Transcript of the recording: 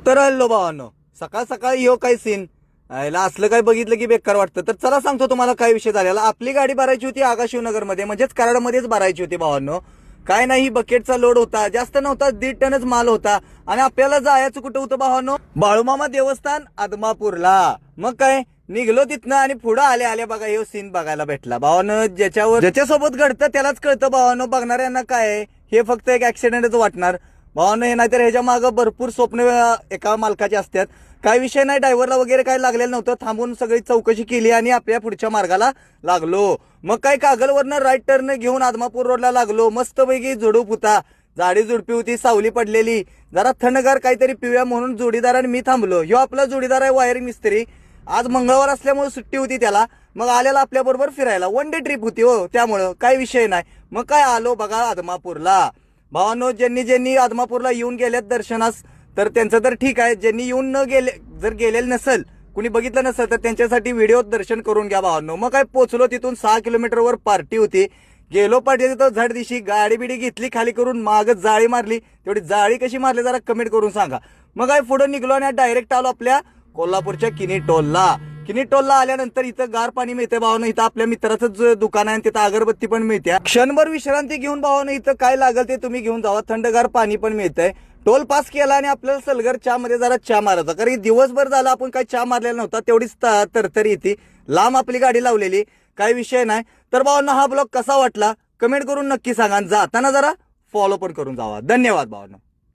तर हल्लो भावांनो, सकाळ सकाळी यो काय सीन याला असलं काय बघितलं की बेकार वाटतं. तर चला सांगतो तुम्हाला काय विषय झालेला. आपली गाडी भरायची होती आगाशिवनगर मध्ये, म्हणजेच कराडमध्येच भरायची होती भावांनो. काय नाही, बकेटचा लोड होता, जास्त नव्हता, 1.5 टनच माल होता. आणि आपल्याला जायचं कुठं होतं भावांनो? बाळूमामा देवस्थान आदमापूरला. मग काय निघलो तिथनं आणि पुढे आले आले बघा हे सीन बघायला भेटला भावांनो. ज्याच्यासोबत घडतं त्यालाच कळतं भावांनो. बघणाऱ्यांना काय हे फक्त एक ऍक्सिडेंटच वाटणार भावांनो. हे नाहीतर ह्याच्या मागं भरपूर स्वप्न एका मालकाचे असतात. काय विषय नाही, ड्रायव्हरला वगैरे काय लागलेलं नव्हतं. थांबून सगळी चौकशी केली आणि आपल्या पुढच्या मार्गाला लागलो. मग काय कागलवरनं राईट टर्न घेऊन आदमापूर रोडला लागलो. मस्तपैकी झुडूप होता, झाडी झुडपी होती, सावली पडलेली, जरा थंडगार काहीतरी पिऊया म्हणून जोडीदार आणि मी थांबलो. ह्यो आपला जोडीदार आहे वायरिंग मिस्त्री. आज मंगळवार असल्यामुळे सुट्टी होती त्याला. मग आलेला आपल्या बरोबर फिरायला, वन डे ट्रिप होती हो, त्यामुळं काय विषय नाही. मग काय आलो बघा आदमापूरला. भावांनो, ज्यांनी आदमापूरला येऊन गेल्यात दर्शनास तर त्यांचं तर ठीक आहे. ज्यांनी येऊन न गेले, जर गेलेलं नसेल, कुणी बघितलं नसेल तर त्यांच्यासाठी व्हिडिओत दर्शन करून घ्या भावांनो. मग काय पोचलो, तिथून 6 किलोमीटरवर पार्टी होती. गेलो पार्टी तिथं, झड दिशी गाडी बिडी घेतली खाली करून, मागच जाळी मारली. तेवढी जाळी कशी मारली जरा कमेंट करून सांगा. मग काय पुढे निघलो आणि डायरेक्ट आलो आपल्या कोल्हापूरच्या किनी टोलला. किनी टोलला आल्यानंतर इथं गार पाणी मिळते भावानं. इथं आपल्या मित्राचं दुकान आहे, तिथं अगरबत्ती पण मिळते. क्षणभर विश्रांती घेऊन भावानं इथं काय लागेल ते तुम्ही घेऊन जावा. थंडगार पाणी पण मिळतंय. टोल पास केला आणि आपल्याला सलगर चहा मध्ये जरा चहा मारायचा, कारण दिवसभर झाला आपण काही चहा मारलेला नव्हता. तेवढीच तरतरी येते, लांब आपली गाडी लावलेली, काही विषय नाही. तर भावांनो, हा ब्लॉग कसा वाटला कमेंट करून नक्की सांगा. जाताना जरा फॉलो पण करून जावा. धन्यवाद भावांनो.